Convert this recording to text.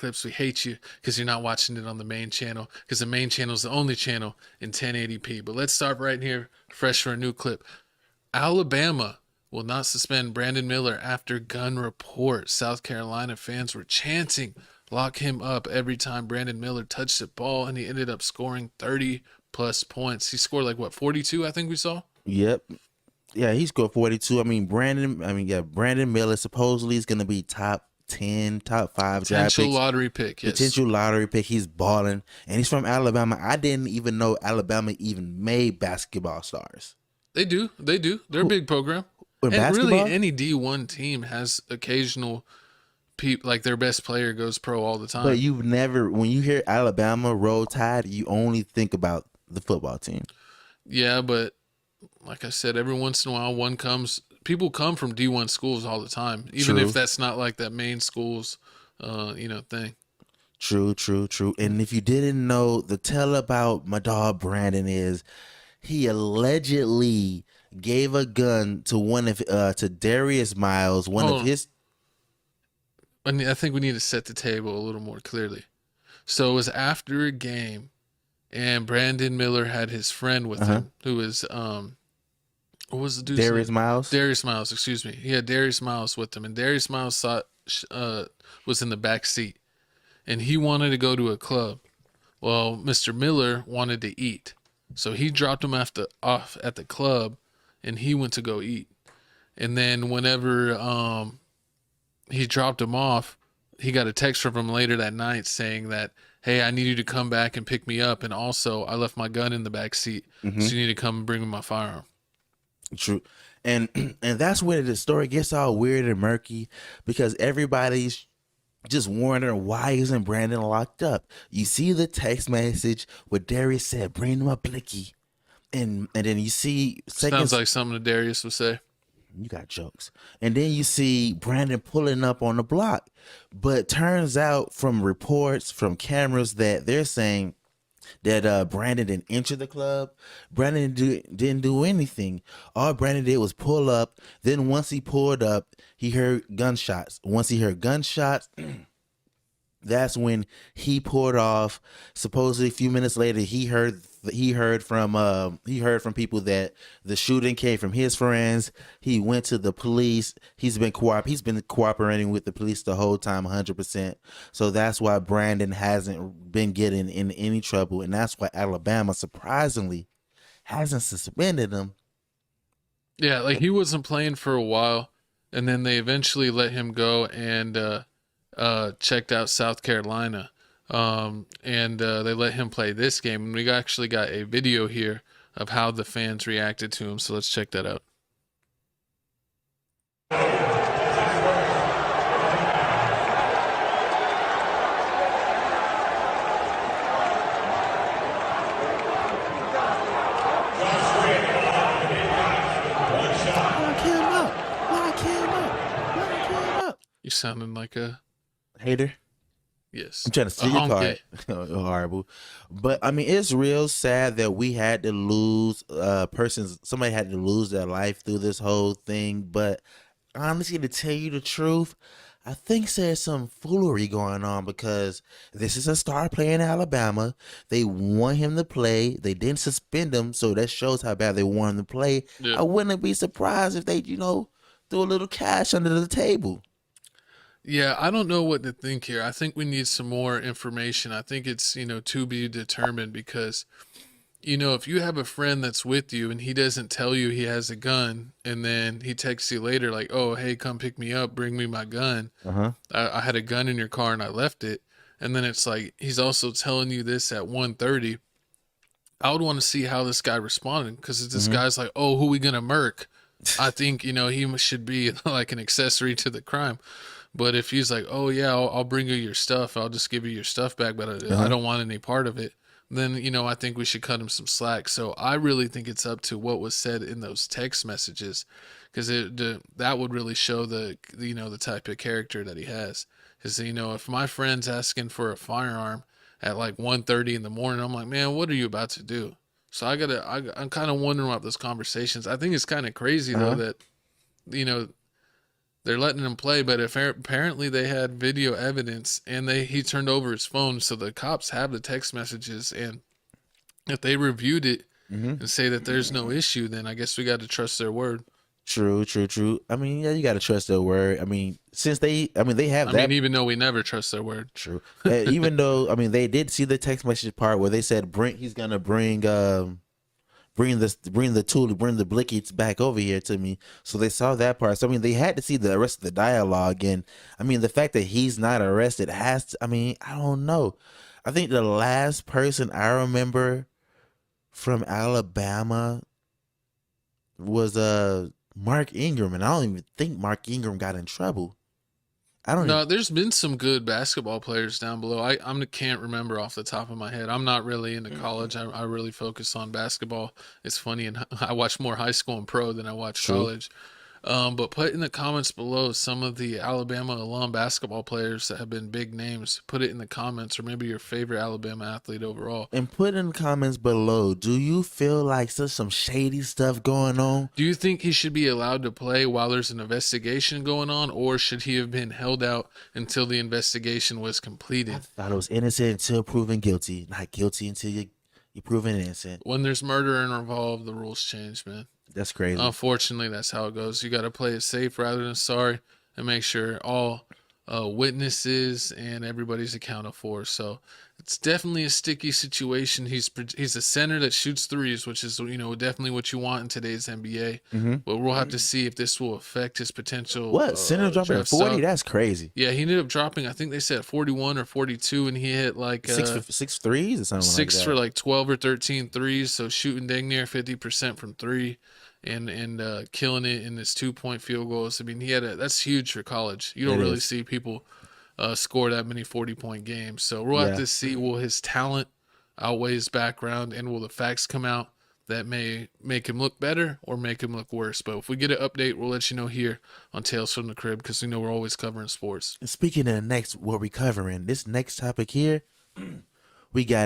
clips. We hate you because you're not watching it on the main channel, because the main channel is the only channel in 1080p. But let's start right here, fresh for a new clip. Alabama will not suspend Brandon Miller after gun report. South Carolina fans were chanting, lock him up, every time Brandon Miller touched the ball, and he ended up scoring 30 plus points. He scored like, what, 42, I think we saw? Yep. Yeah, he scored 42. Brandon Miller supposedly is going to be top 10, top 5 draft Potential picks. lottery pick, yes. Potential lottery pick. He's balling, and he's from Alabama. I didn't even know Alabama even made basketball stars. They do. They're a big program. In And basketball? really, any D1 team has occasional people, like their best player goes pro all the time. But you've never, when you hear Alabama Roll Tide, you only think about the football team. Yeah, but like I said, every once in a while, people come from D1 schools all the time, even True. if that's not like that main school's, thing. True. And if you didn't know, the tell about my dog Brandon is he allegedly gave a gun to Darius Miles, one Hold of on. his. I think we need to set the table a little more clearly. So it was after a game, and Brandon Miller had his friend with him, who is what was the dude's Darius name? Miles? Darius Miles, excuse me. He had Darius Miles with him, and Darius Miles was in the back seat, and he wanted to go to a club. Well, Mr. Miller wanted to eat, so he dropped him off at the club, and he went to go eat. And then whenever he dropped him off, he got a text from him later that night saying that, hey, I need you to come back and pick me up, and also I left my gun in the back seat, so you need to come and bring me my firearm. True. And that's where the story gets all weird and murky, because everybody's just wondering, why isn't Brandon locked up? You see the text message where Darius said, bring him a blicky. And then you see Sounds like something that Darius would say. You got jokes. And then you see Brandon pulling up on the block. But turns out from reports, from cameras, that they're saying that Brandon didn't enter the club. Brandon didn't do anything. All Brandon did was pull up. Then once he pulled up, he heard gunshots. Once he heard gunshots, that's when he pulled off. Supposedly a few minutes later, he heard from people that the shooting came from his friends. He went to the police. He's been cooperating with the police the whole time, 100%. So that's why Brandon hasn't been getting in any trouble, and that's why Alabama surprisingly hasn't suspended him. Yeah, like he wasn't playing for a while, and then they eventually let him go and checked out South Carolina. And they let him play this game, and we actually got a video here of how the fans reacted to him, so let's check that out. Lock him up. You sounding like a Hater. Yes. I'm trying to steal your part. Horrible. But I mean, it's real sad that we had to lose somebody had to lose their life through this whole thing. But honestly, to tell you the truth, I think there's some foolery going on, because this is a star player in Alabama. They want him to play. They didn't suspend him, so that shows how bad they want him to play. Yeah. I wouldn't be surprised if they, threw a little cash under the table. Yeah, I don't know what to think here. I think we need some more information. I think it's, to be determined, because, if you have a friend that's with you and he doesn't tell you he has a gun, and then he texts you later like, oh, hey, come pick me up, bring me my gun. I had a gun in your car and I left it. And then it's like, he's also telling you this at 1:30. I would want to see how this guy responded, because if this guy's like, oh, who we gonna murk? I think, he should be like an accessory to the crime. But if he's like, oh, yeah, I'll bring you your stuff, I'll just give you your stuff back, but I don't want any part of it, then, I think we should cut him some slack. So I really think it's up to what was said in those text messages, because that would really show the type of character that he has. Because, if my friend's asking for a firearm at like 1:30 in the morning, I'm like, man, what are you about to do? So I'm kind of wondering about those conversations. I think it's kind of crazy, though, that, they're letting him play, but if apparently they had video evidence and he turned over his phone, so the cops have the text messages, and if they reviewed it Hmm. and say that there's no issue, then I guess we got to trust their word. True, true, true. I mean, yeah, you got to trust their word. I mean, since they have I mean, that. even though we never trust their word. True. Even though, I mean, they did see the text message part where they said he's gonna bring the tool to bring the Blickies back over here to me. So they saw that part. So I mean, they had to see the rest of the dialogue, and I mean, the fact that he's not arrested has to. I mean, I don't know. I think the last person I remember from Alabama was Mark Ingram, and I don't even think Mark Ingram got in trouble. I don't even. No, there's been some good basketball players down below. I can't remember off the top of my head. I'm not really into college. I really focus on basketball. It's funny, and I watch more high school and pro than I watch True. college. But put in the comments below some of the Alabama alum basketball players that have been big names. Put it in the comments, or maybe your favorite Alabama athlete overall. And put in the comments below, do you feel like there's some shady stuff going on? Do you think he should be allowed to play while there's an investigation going on, or should he have been held out until the investigation was I completed? thought it was innocent until proven guilty, not guilty until you proven innocent. When there's murder involved, the rules change, man. That's crazy. Unfortunately, that's how it goes. You got to play it safe rather than sorry, and make sure all witnesses and everybody's accounted for. So it's definitely a sticky situation. He's a center that shoots threes, which is definitely what you want in today's NBA. Hmm. But we'll have to see if this will affect his potential What, center dropping draft 40? stock. That's crazy. Yeah, he ended up dropping. I think they said 41 or 42, and he hit like Six threes or something like six that. for like 12 or 13 threes. So shooting dang near 50% from three, and killing it in his 2-point field goals. I mean, that's huge for college. You don't It really is. see people score that many 40-point games. So we'll have Yeah. to see, will his talent outweigh his background, and will the facts come out that may make him look better or make him look worse. But if we get an update, we'll let you know here on Tales from the Crib, because we know we're always covering sports. And speaking of the next, what we covering, this next topic here, we got